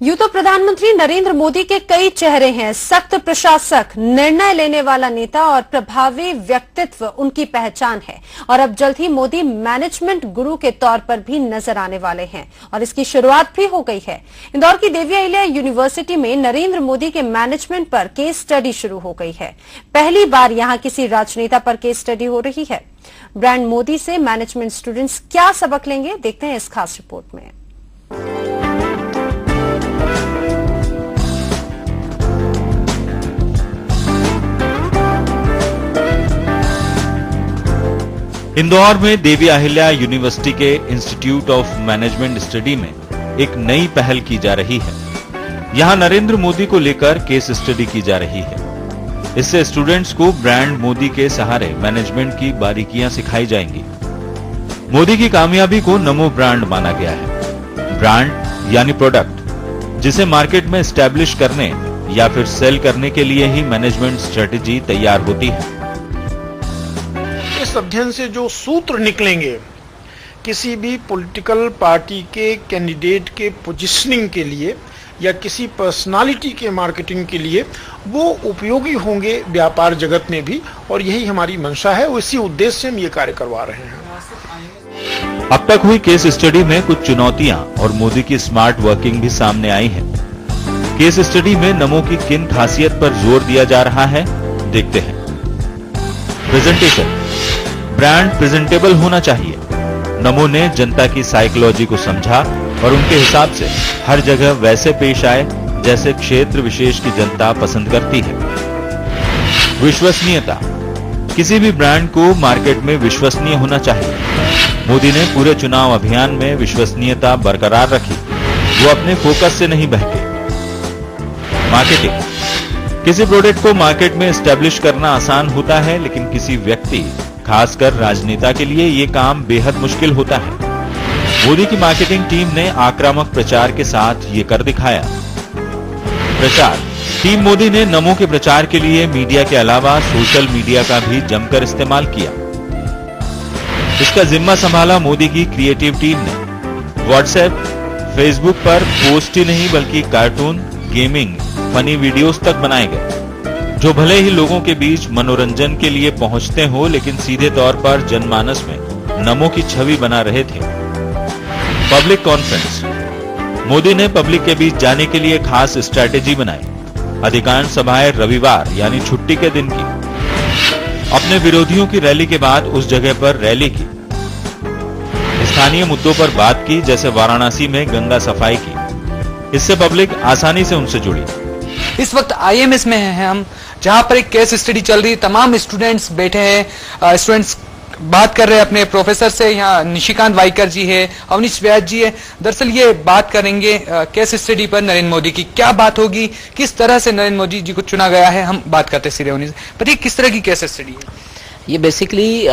यूं तो प्रधानमंत्री नरेंद्र मोदी के कई चेहरे हैं। सख्त प्रशासक, निर्णय लेने वाला नेता और प्रभावी व्यक्तित्व उनकी पहचान है। और अब जल्द ही मोदी मैनेजमेंट गुरु के तौर पर भी नजर आने वाले हैं और इसकी शुरुआत भी हो गई है। इंदौर की देवी अहिल्या यूनिवर्सिटी में नरेंद्र मोदी के मैनेजमेंट पर केस स्टडी शुरू हो गई है। पहली बार यहां किसी राजनेता पर केस स्टडी हो रही है। ब्रांड मोदी से मैनेजमेंट स्टूडेंट्स क्या सबक लेंगे, देखते हैं इस खास रिपोर्ट में। इंदौर में देवी अहिल्या यूनिवर्सिटी के इंस्टीट्यूट ऑफ मैनेजमेंट स्टडी में एक नई पहल की जा रही है। यहां नरेंद्र मोदी को लेकर केस स्टडी की जा रही है। इससे स्टूडेंट्स को ब्रांड मोदी के सहारे मैनेजमेंट की बारीकियां सिखाई जाएंगी। मोदी की कामयाबी को नमो ब्रांड माना गया है। ब्रांड यानी प्रोडक्ट, जिसे मार्केट में एस्टैब्लिश करने या फिर सेल करने के लिए ही मैनेजमेंट स्ट्रेटेजी तैयार होती है। इस अध्ययन से जो सूत्र निकलेंगे किसी भी पॉलिटिकल पार्टी के कैंडिडेट के पोजीशनिंग के लिए या किसी पर्सनालिटी के मार्केटिंग के लिए, वो उपयोगी होंगे व्यापार जगत में भी, और यही हमारी मंशा है। इसी उद्देश्य से हम ये कार्य करवा रहे हैं। अब तक हुई केस स्टडी में कुछ चुनौतियां और मोदी की स्मार्ट वर्किंग भी सामने आई है। केस स्टडी में नमो की किन खासियत पर जोर दिया जा रहा है, देखते हैं। प्रेजेंटेशन, ब्रांड प्रेजेंटेबल होना चाहिए। नमो ने जनता की साइकोलॉजी को समझा और उनके हिसाब से हर जगह वैसे पेश आए जैसे क्षेत्र विशेष की जनता पसंद करती है। विश्वसनीयता, किसी भी ब्रांड को मार्केट में विश्वसनीय होना चाहिए। मोदी ने पूरे चुनाव अभियान में विश्वसनीयता बरकरार रखी, वो अपने फोकस से नहीं बहके। मार्केटिंग, किसी प्रोडक्ट को मार्केट में एस्टैब्लिश करना आसान होता है, लेकिन किसी व्यक्ति, खासकर राजनेता के लिए ये काम बेहद मुश्किल होता है। मोदी की मार्केटिंग टीम ने आक्रामक प्रचार के साथ ये कर दिखाया। प्रचार, टीम मोदी ने नमो के प्रचार के लिए मीडिया के अलावा सोशल मीडिया का भी जमकर इस्तेमाल किया। इसका जिम्मा संभाला मोदी की क्रिएटिव टीम ने। व्हाट्सएप, फेसबुक पर पोस्ट ही नहीं बल्कि कार्टून, गेमिंग, फनी वीडियोस तक बनाए गए, जो भले ही लोगों के बीच मनोरंजन के लिए पहुंचते हो, लेकिन सीधे तौर पर जनमानस में नमो की छवि बना रहे थे। पब्लिक कॉन्फ्रेंस, मोदी ने पब्लिक के बीच जाने के लिए खास स्ट्रैटेजी बनाई। अधिकांश सभाएं रविवार यानी छुट्टी के दिन की। अपने विरोधियों की रैली के बाद उस जगह पर रैली की। स्थानीय मुद्दों पर बात की, जैसे वाराणसी में गंगा सफाई की। इससे पब्लिक आसानी से उनसे जुड़ी। इस वक्त आईएमएस में हैं हम, जहां पर एक केस स्टडी चल रही है। तमाम स्टूडेंट्स बैठे हैं, स्टूडेंट्स बात कर रहे हैं अपने प्रोफेसर से। यहाँ निशिकांत वाइकर जी है, अवनीश व्यास जी है। दरअसल ये बात करेंगे केस स्टडी पर नरेंद्र मोदी की। क्या बात होगी, किस तरह से नरेंद्र मोदी जी को चुना गया है, हम बात करते हैं सीधे उन्हीं से। बताइए किस तरह की केस स्टडी है ये? बेसिकली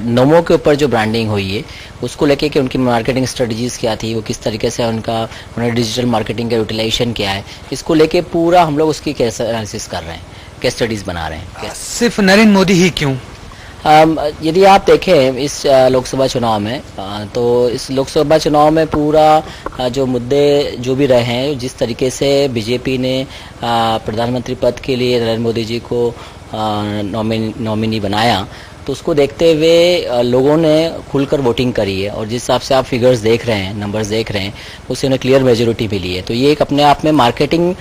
नमो के ऊपर जो ब्रांडिंग हुई है उसको लेके कि उनकी मार्केटिंग स्ट्रेटजीज क्या थी, वो किस तरीके से उन्होंने डिजिटल मार्केटिंग का यूटिलाइजेशन किया है, इसको लेके पूरा हम लोग उसकी केस एनालिसिस कर रहे हैं, केस स्टडीज बना रहे हैं। सिर्फ नरेंद्र मोदी ही क्यों? यदि आप देखें इस लोकसभा चुनाव में, तो इस लोकसभा चुनाव में पूरा जो मुद्दे जो भी रहे हैं, जिस तरीके से बीजेपी ने प्रधानमंत्री पद के लिए नरेंद्र मोदी जी को नॉमिनी बनाया, तो उसको देखते हुए लोगों ने खुलकर वोटिंग करी है। और जिस हिसाब से आप फिगर्स देख रहे हैं, नंबर्स देख रहे हैं, उससे उन्हें क्लियर मेजोरिटी मिली है। तो ये एक अपने आप में मार्केटिंग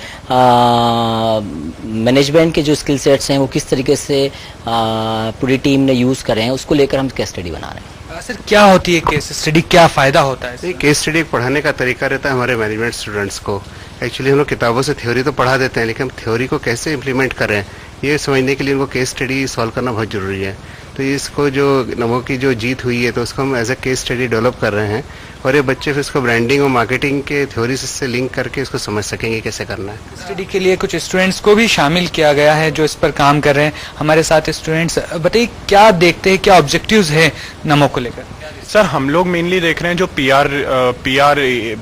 मैनेजमेंट के जो स्किल सेट्स हैं वो किस तरीके से पूरी टीम ने यूज़ करे हैं, उसको लेकर हम केस स्टडी बना रहे हैं। सर क्या होती है केस स्टडी, क्या फ़ायदा होता है? केस स्टडी पढ़ाने का तरीका रहता है हमारे मैनेजमेंट स्टूडेंट्स को। एक्चुअली हम लोग किताबों से थ्योरी तो पढ़ा देते हैं, लेकिन हम थ्योरी को कैसे इम्प्लीमेंट करें ये समझने के लिए उनको केस स्टडी सॉल्व करना बहुत ज़रूरी है। तो इसको जो नमो की जो जीत हुई है, तो उसको हम as a case study develop कर रहे हैं, और ये बच्चे फिर इसको ब्रांडिंग और मार्केटिंग के थ्योरी से लिंक करके इसको समझ सकेंगे कैसे करना है। स्टडी के लिए कुछ स्टूडेंट्स को भी शामिल किया गया है जो इस पर काम कर रहे हैं हमारे साथ स्टूडेंट्स। बताइए क्या देखते हैं, क्या ऑब्जेक्टिव्स है नमो को लेकर? सर हम लोग मेनली देख रहे हैं जो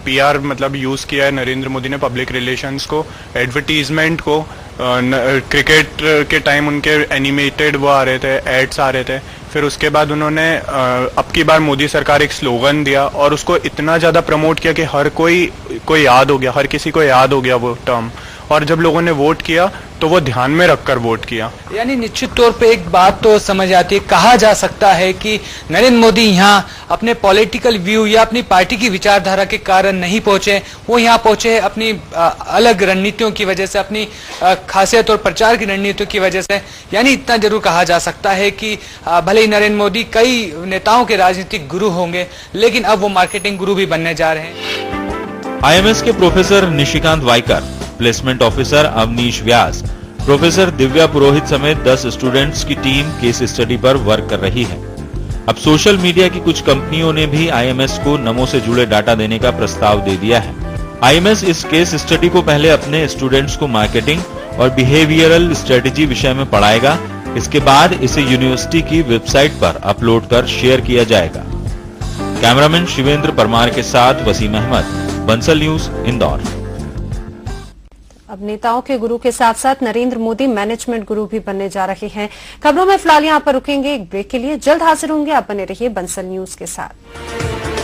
पीआर मतलब यूज़ किया है नरेंद्र मोदी ने, पब्लिक रिलेशंस को, एडवर्टीजमेंट को। क्रिकेट के टाइम उनके एनिमेटेड वो आ रहे थे, एड्स आ रहे थे, फिर उसके बाद उन्होंने अब की बार मोदी सरकार एक स्लोगन दिया और उसको इतना ज़्यादा प्रमोट किया कि हर कोई याद हो गया, हर किसी को याद हो गया वो टर्म। और जब लोगों ने वोट किया तो वो ध्यान में रखकर वोट किया। यानी निश्चित तौर पे एक बात तो समझ आती है, कहा जा सकता है कि नरेंद्र मोदी यहाँ अपने पॉलिटिकल व्यू या अपनी पार्टी की विचारधारा के कारण नहीं पहुंचे, वो यहाँ पहुंचे अपनी अलग रणनीतियों की वजह से, अपनी खासियत और प्रचार की रणनीतियों की वजह से। यानी इतना जरूर कहा जा सकता है कि भले ही नरेंद्र मोदी कई नेताओं के राजनीतिक गुरु होंगे, लेकिन अब वो मार्केटिंग गुरु भी बनने जा रहे हैं। आईएमएस के professor Nishikant Waikar, placement officer Avneesh Vyas, professor Divya Purohit समेत 10 स्टूडेंट्स की टीम केस स्टडी पर वर्क कर रही है। अब सोशल मीडिया की कुछ कंपनियों ने भी आईएमएस को नमो से जुड़े डाटा देने का प्रस्ताव दे दिया है। आईएमएस इस केस स्टडी को पहले अपने स्टूडेंट्स को मार्केटिंग और बिहेवियरल स्ट्रेटेजी विषय में पढ़ाएगा। इसके बाद इसे यूनिवर्सिटी की वेबसाइट पर अपलोड कर शेयर किया जाएगा। कैमरामैन शिवेंद्र परमार के साथ वसीम अहमद, बंसल न्यूज, इंदौर। अब नेताओं के गुरु के साथ साथ नरेंद्र मोदी मैनेजमेंट गुरु भी बनने जा रहे हैं। खबरों में फिलहाल यहां पर रुकेंगे एक ब्रेक के लिए, जल्द हाजिर होंगे। आप बने रहिए बंसल न्यूज के साथ।